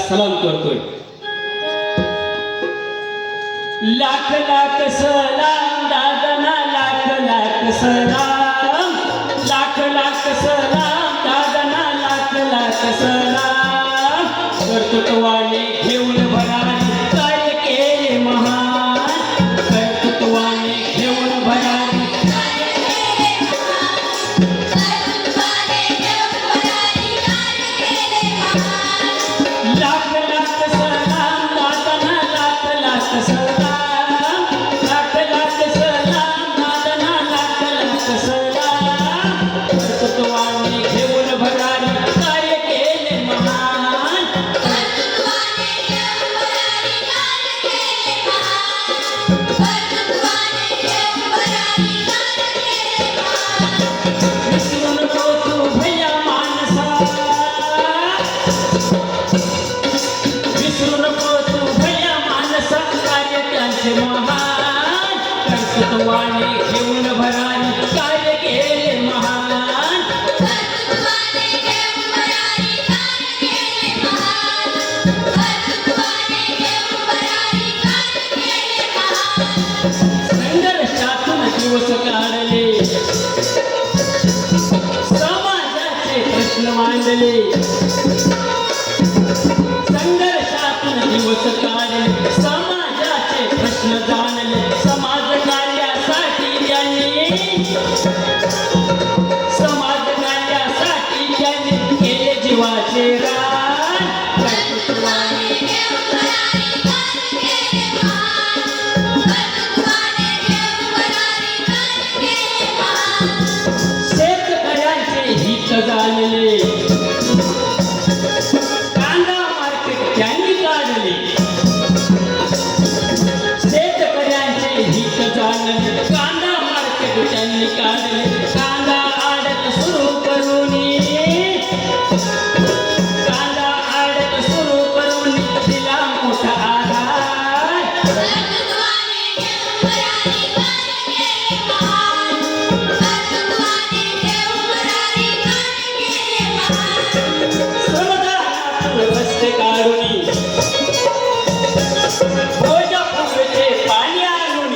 सलाम करतोय। लाख लाख सलाम दादना, लाख लाख सलाम, लाख लाख सलाम दादना, लाख लाख सलाम। कर्तृत्वाने घेऊन भरारी कार्य केले महान, कर्तृत्वाने घेऊन भरारी लाख लाख सलाम दादना, लाख लाख सलाम, लाख लाख सलाम दादना, लाख लाख सलाम। कर्तृत्वाने घेऊन भरारी कार्य केले महान, विसरू नको तू भैया मानसा, विसरू नको तू भैया मानसा, कार्य त्यांचे महान, कर्तृत्वाने घेऊन भरारी कार्य केले महान। संघर्षातून दिवस काढले, समाजाचे प्रश्न मांडले, संघर्षातून दिवस काढले, समाजाचे प्रश्न जाणले, समाज कार्यासाठी त्यांनी, समाज कार्यासाठी त्यांनी केले जीवाचे रान, कर्तृत्वाने शेतकऱ्यांचे हित जाणले, कांदा मार्केट त्यांनी काढले, शेतकऱ्यांचे हित जाणले, कांदा मार्केट त्यांनी काढले, कांदा आडत सुरू करून, कांदा आडत सुरू करून दिला मोठा आधार, श्रमदानातून रस्ते काढून, भोजपुरचे पाणी आणून,